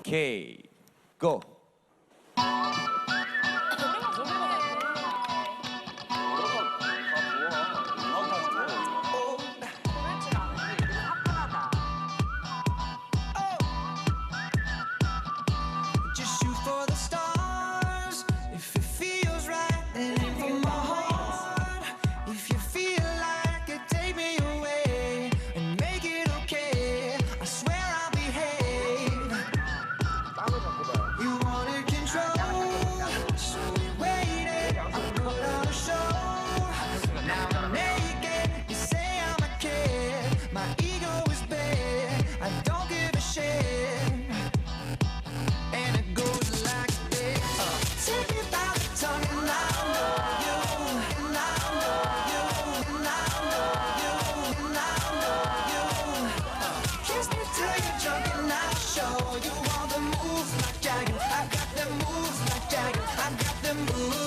오케이, 고. Just shoot for the stars. If it feels right, then aim for my heart. If you feel like it, take me away and make it okay. I swear I'll behave. You wanted control, so we waited. I put on a show. Now I'm naked. You say I'm a kid. My ego is bad. I don't give a shit. And it goes like this. Take me by the tongue and I know you. And I know you. And I know you. And I know you. Kiss me till you're drunk and I'll show you all the moves like Jagger. I got them moves like Jagger. I got them moves.